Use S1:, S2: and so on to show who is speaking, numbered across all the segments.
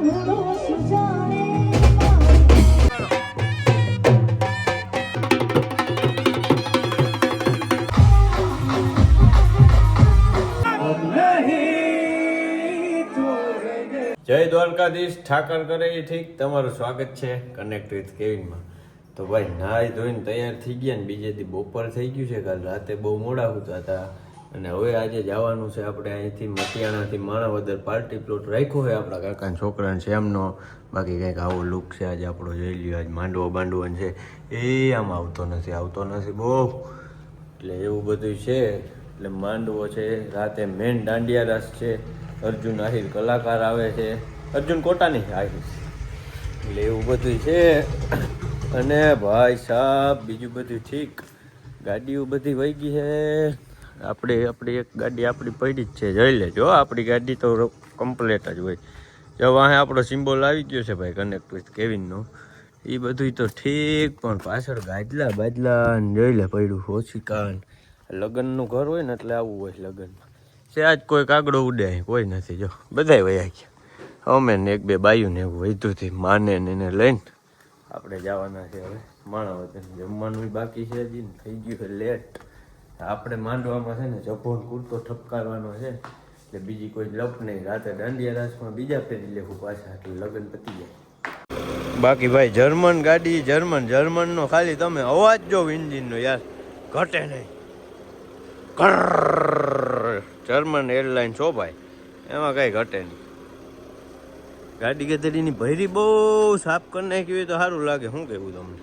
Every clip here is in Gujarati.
S1: જય દ્વારકાધીશ, ઠાકર કરે એ ઠીક. તમારું સ્વાગત છે કનેક્ટ વિથ કેવિનમાં. તો ભાઈ નાઈ ધોઈને તૈયાર થઈ ગયા ને બીજે દી બપોર થઈ ગયું છે. કાલ રાતે બહુ મોડા હોતા હતા અને હવે આજે જવાનું છે આપણે અહીંથી મટિયાણાથી માણાવદર પાર્ટી પ્લોટ રાખ્યો હોય આપણા કાકાના છોકરાને છે એમનો. બાકી કંઈક આવો લુક છે આજે આપણો. જોઈ લ્યો આજ માંડવો બાંડવન છે એ આમ આવતો નથી બહુ, એટલે એવું બધું છે. એટલે માંડવો છે, રાતે મેન દાંડિયા રાસ છે, અર્જુન આહિર કલાકાર આવે છે, અર્જુન કોટાની આહિર, એટલે એવું બધું છે. અને ભાઈ સાહેબ બીજું બધું ઠીક. ગાડીઓ બધી વહી ગઈ છે. આપણી એક ગાડી આપણી પડી જ છે, જોઈ લેજો. આપણી ગાડી તો કમ્પ્લેટ જ હોય. જો વાહે આપણો સિમ્બોલ આવી ગયો છે ભાઈ કનેક્ટ વિથ કેવિનનો. એ બધું તો ઠીક, પણ પાછળ ગાજલા બાજલા જોઈ લે પડ્યું ઓછી કાન. લગ્નનું ઘર હોય ને એટલે આવું હોય. લગ્નમાં છે આજ કોઈ કાગડો ઉડે કોઈ નથી, જો બધાય વયા ગયા. અમે ને એક બે બાયું ને એવું વધ્યું હતી માને ને એને લઈને આપણે જવાના છે હવે માણાવદર. જમવાનું બાકી છે હજી, થઈ ગયું છે લેટ. આપણે માંડવામાં છે ને જભોન કૂરતો ઠપકારવાનો છે, એટલે બીજી કોઈ લપ નહીં. રાતે દાંડિયા રાસમાં બીજા ફેરી લેવું પાછા, એટલે લગ્ન પતી જાય. બાકી ભાઈ જર્મન ગાડી, જર્મનનો ખાલી તમે અવાજ જો ઇન્જિનનો યાર, ઘટે નહીં. જર્મન એરલાઇન્સ હો ભાઈ, એમાં કઈ ઘટે નહીં. ગાડી ગધેડીની ભૈરી બહુ સાફ કરી નાખી હોય તો સારું લાગે. શું કેવું તમને?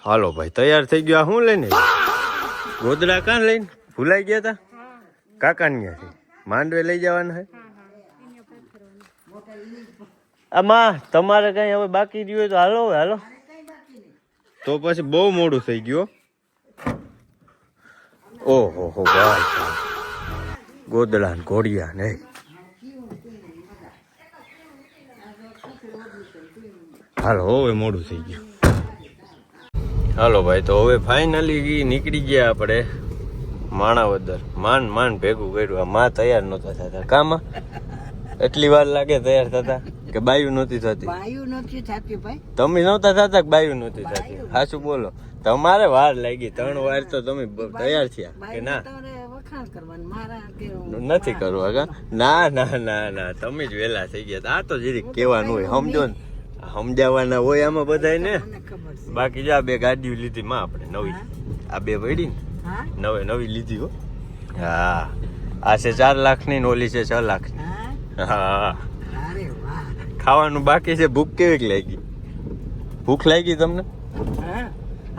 S1: હાલો ભાઈ તૈયાર થઈ ગયો. શું લઈને ગોદડા કાં લઈને ભૂલાઈ ગયા તા? કાકાની ત્યાંથી માંડવે લઈ જવાના છે. આમાં તમારે કઈ હવે બાકી રહ્યું હોય તો હાલો. તો પછી બહુ મોડું થઈ ગયું. ઓહો હો ભાઈ, ગોદડા ને ઘોડિયા ને હાલો હવે મોડું થઈ ગયું. હાલો ભાઈ તો હવે ફાઇનલી નીકળી ગયા આપણે માણાવદર. માંડ ભેગું કર્યું. માં તૈયાર નહોતા થતા. કામાં એટલી વાર લાગે તૈયાર થતા કે બાયું નહોતી થતી?
S2: બાયું નથી થતી ભાઈ.
S1: તમે નહોતા થતા કે બાયું નહોતી થતી? સાચું બોલો. તમારે વાર લાગી 3 વાર તો તમે તૈયાર થયા કે ના? નથી કરવા કા? ના તમે જ વેલા થઈ ગયા. આ તો જરીક કહેવાનું હોય, સમજો ને, સમજાવવાના હોય આમાં બધાય ને. બાકી જો આ બે ગાડીઓ લીધી માં આપણે નવી, આ બે પડી ને નવી લીધી હો. હા આ છે 4 લાખની ને ઓલી છે 6 લાખની. હા ખાવાનું બાકી છે. ભૂખ કેવી લાગી? ભૂખ લાગી તમને?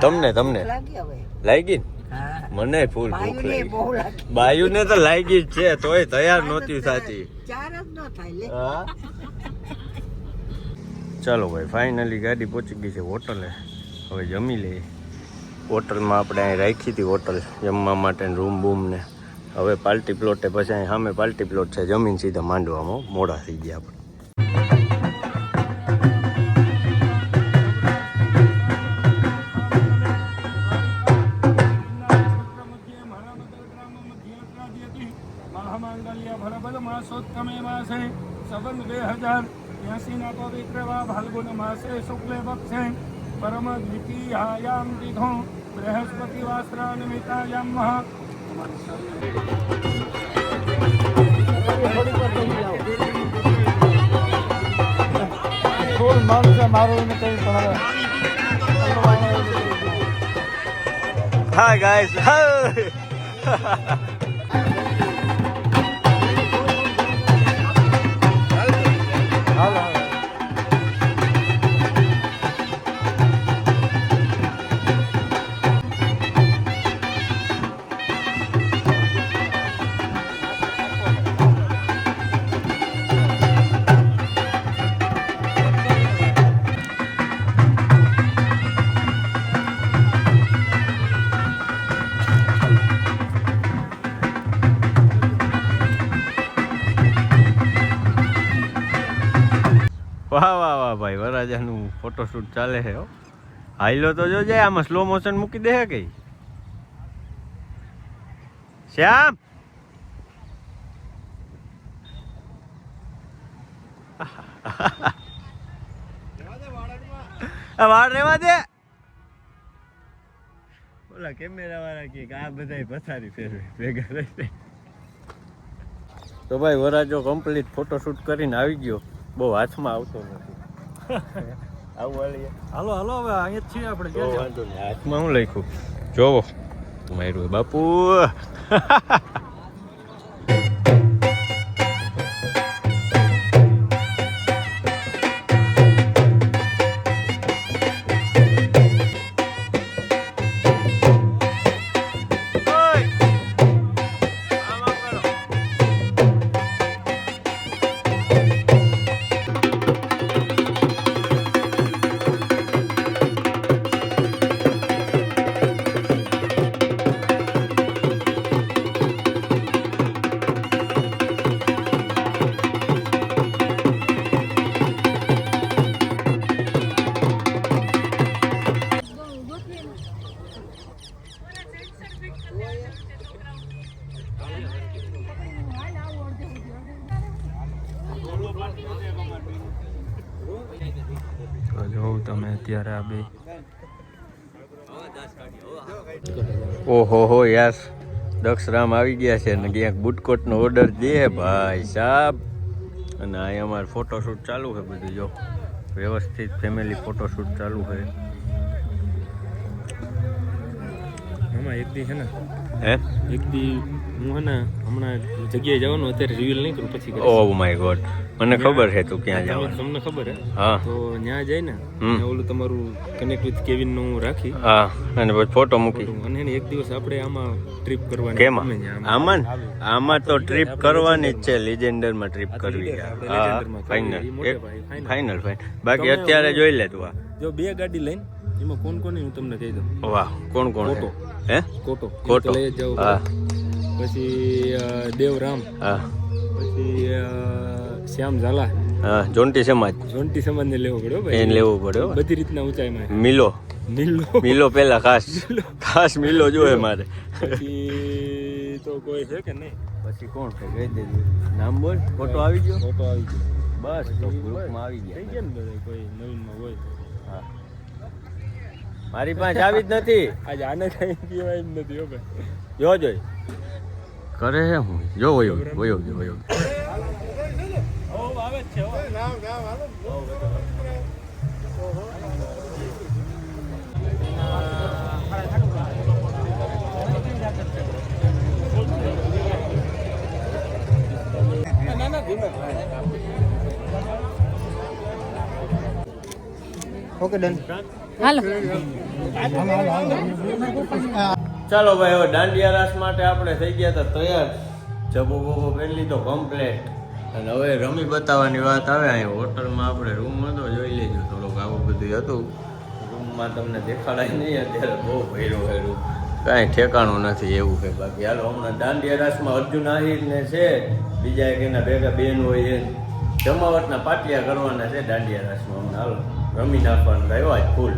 S1: તમને લાગી ને? મને ફૂલ ભૂખ લાગી. બાયુ ને તો લાગી જ છે, તોય તૈયાર નહોતી થતી. ચાલો ભાઈ ફાઇનલી ગાડી પહોંચી ગઈ છે હોટલે. હવે જમી લઈએ. હોટલમાં આપણે અહીં રાખી હતી હોટલ જમવા માટે રૂમ બૂમ ને. હવે પાર્ટી પ્લોટે પછી અહીં સામે પાર્ટી પ્લોટ છે. જમીન સીધા માંડવામાં મોડા થઈ ગયા આપણે.
S3: માસોત્તમે માસે સવન 2083 ના પવિત્ર વા ફાલ્ગુન માસે શુક્લે પક્ષે પરમ દ્વિતીયાયામ તિથો બૃહસ્પતિ વાસ્ત્ર નિમિત્તાયામ મહા.
S1: Hi guys. વાહ ભાઈ, વરરાજાનું ફોટોશૂટ ચાલે છે. હાઈલો તો જોજે, આમાં સ્લો મોશન મૂકી દે કઈ. શ્યામ આ વાળ રેવા દે. ઓલા કેમેરા વાળા કે આ બધાય પથારી ફેરવે ભેગા રહી. તો ભાઈ વરાજો કમ્પ્લીટ ફોટોશૂટ કરીને આવી ગયો. બહુ હાથમાં આવતો નથી. આવું વાળી
S3: હાલો હાલો હવે અહીંયા જ છીએ આપણે ક્યાં
S1: વાંધો નહીં. હાથમાં હું લખ્યું જોવો માર્યું બાપુ.
S3: જોઉં તમે અત્યારે આ બે
S1: ઓહો હો યાર દક્ષરામ આવી ગયા છે ને ક્યાંક બુટકોટનો ઓર્ડર દે ભાઈ સાહેબ. અને અહીંયા અમારે ફોટોશૂટ ચાલુ છે બધું. જો વ્યવસ્થિત ફેમિલી ફોટોશૂટ ચાલુ છે.
S3: આમાં એક દી છે ને
S1: હે
S3: એક દી હું હે ને હમણાં જગ્યાએ જવાનું અત્યારે રિવીલ નહીં કરું પછી કરીશ.
S1: ઓ માય ગોડ મને ખબર છે તું ક્યાં જવાનું.
S3: તમને ખબર હે
S1: હા
S3: તો ત્યાં જાય ને ત્યાં ઓલું તમારું કનેક્ટ વિથ કેવિન નું રાખી
S1: હા અને પછી ફોટો મૂકી.
S3: અને એને એક દિવસ આપણે આમાં ટ્રીપ કરવાની.
S1: કેમાં આમાં ને? આમાં તો ટ્રીપ કરવાની જ છે. લીજેન્ડરમાં ટ્રીપ કરવી છે. હા ફાઇનલ ફાઇનલ બાકી અત્યારે જોઈ લે તું. આ
S3: જો બે ગાડી લઈને એમાં કોણ કોણ હું તમને કહી દઉં.
S1: વાહ કોણ કોણ છે? હે
S3: કોટો
S1: કોટો
S3: લઈ જ જાવ.
S1: હા
S3: પછી દેવરામ,
S1: હા
S3: પછી શ્યામ ઝાલા,
S1: હા જોન્ટી સમાજ
S3: જોન્ટી સમાજ ને લેવો પડ્યો ભાઈ.
S1: એને લેવું પડે હો.
S3: બધી રીતના ઊંચાઈમાં.
S1: મિલો
S3: નીલો
S1: મિલો પેલા ખાસ મિલો જોઈએ મારે.
S3: પછી તો કોઈ છે કે નહીં?
S1: પછી કોણ છે કહી દેજો નામ બોલ. ફોટો આવી ગયો.
S3: ફોટો આવી ગયો.
S1: બસ તો ગ્રુપમાં આવી
S3: થઈ
S1: ગયા.
S3: ગયા ને બધા કોઈ નવીનમાં હોય.
S1: હા મારી પાસે આવી જ નથી.
S3: આજે આને કઈ કહેવાય જ નથી હો ભાઈ.
S1: જો જોઈ કરે છે હું જો વયો વયો વયો.
S3: આવે જ છે હો. નામ હાલો.
S2: Okay done.
S4: હાલો
S1: ચાલો ભાઈ હવે દાંડિયા રાસ માટે આપણે થઈ ગયા હતા તૈયાર. જબો બબો પહેરી લીધો કમ્પ્લેટ. અને હવે રમી બતાવવાની વાત આવે. અહીંયા હોટલમાં આપણે રૂમ હતો જોઈ લેજો. થોડુંક આવું બધું હતું. રૂમમાં તમને દેખાડાય નહીં અત્યારે. બહુ ભર્યો છે રૂમ. કાંઈ ઠેકાણું નથી એવું છે. બાકી હાલો હમણાં દાંડિયા રાસમાં અર્જુન આહિર ને છે બીજા એક એના ભેગા બેન હોય એ જમાવટના પાટિયા કરવાના છે દાંડિયા રાસમાં. હમણાં હાલો રમી નાખવાનું થયો આજ ફૂલ.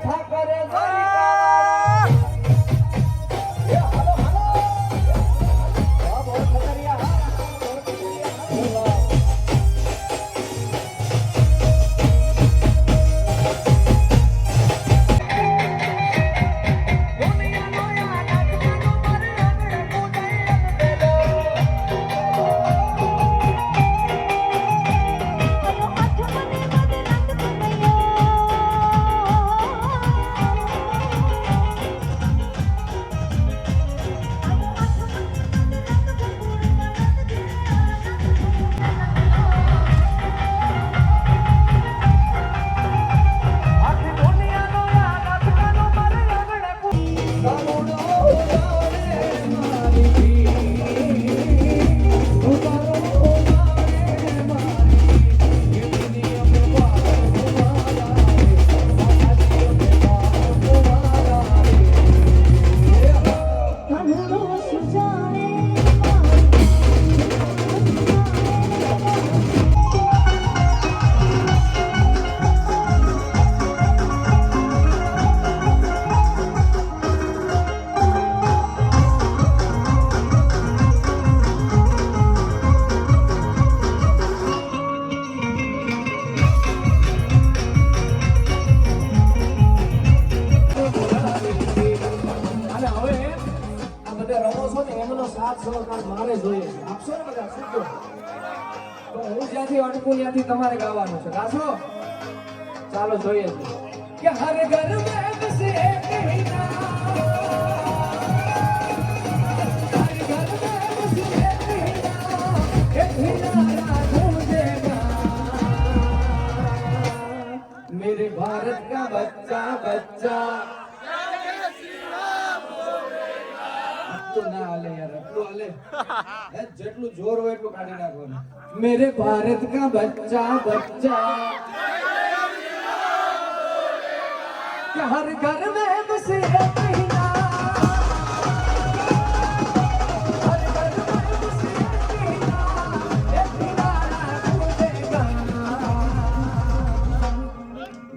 S5: ઠાકર
S4: આપશો ને બધા શબ્દો તો હું જ્યાંથી અટકું ત્યાંથી તમારે ગાવાનું છે ગાશો ચાલો જોઈએ કે હર ઘર મેં બસ એક ही नाम हर घर में बस एक ही नारा गूंजेगा मेरे भारत का बच्चा बच्चा તો ના હાલે યાર એટલું હાલે જેટલું જોર હોય એટલું કાઢી નાખવાનું મેરે ભારત કા બચ્ચા બચ્ચા કે હર ઘર મેં બસ એક ही नाम हर घर में बस एक ही नारा गूंजेगा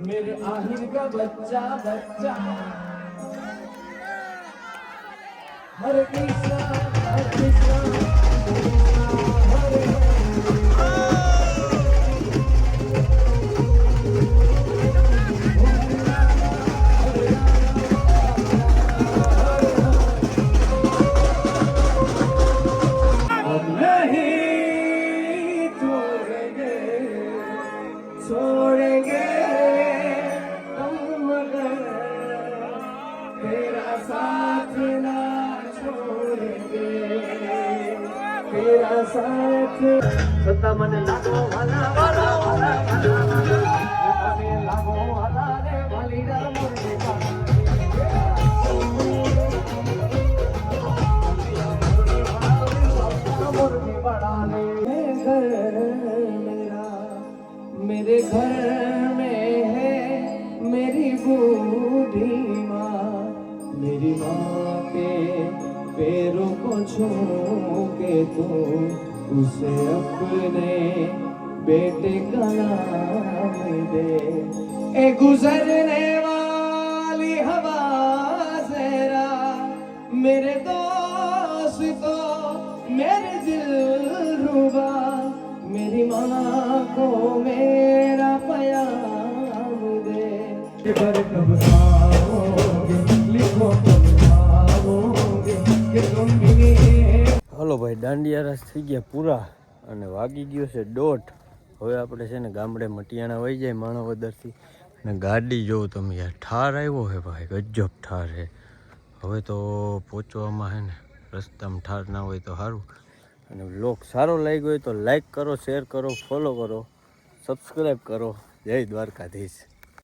S4: मेरे आहिर का बच्चा बच्चा हरे कृष्णा हरे कृष्णा हरे नहीं छोड़ेंगे हम मगर तेरा साथ ना छोड़ेंगे तेरा साथ सत्ता મને લાગો વાલા વાલા વાલા મને લાગો વાલા રે વાલીડા મોરે मेरे घर में है मेरी बूढ़ी माँ मेरी माँ के पैरों को छू के तो उसे अपने बेटे का नाम दे ए गुजरने वाली हवा जरा मेरे दोस्तों मेरे दिल रुबा मेरी माँ को मेरा प्यार दे घर कब आओगे लिखो कब आओगे कि तुम भी
S1: હાલો ભાઈ દાંડિયા રાસ થઈ ગયા પૂરા અને વાગી ગયો છે 1:30 હવે આપણે છે ને ગામડે મટિયાણા વહી જાય માણાવદરથી અને ગાડી જોઉં તમે યાર ઠાર આવ્યો છે ભાઈ ગજબ ઠાર છે હવે તો પહોંચવામાં છે ને રસ્તામાં ઠાર ના હોય તો સારું અને વ્લોગ સારો લાગ્યો હોય તો લાઈક કરો શેર કરો ફોલો કરો સબસ્ક્રાઈબ કરો જય દ્વારકાધીશ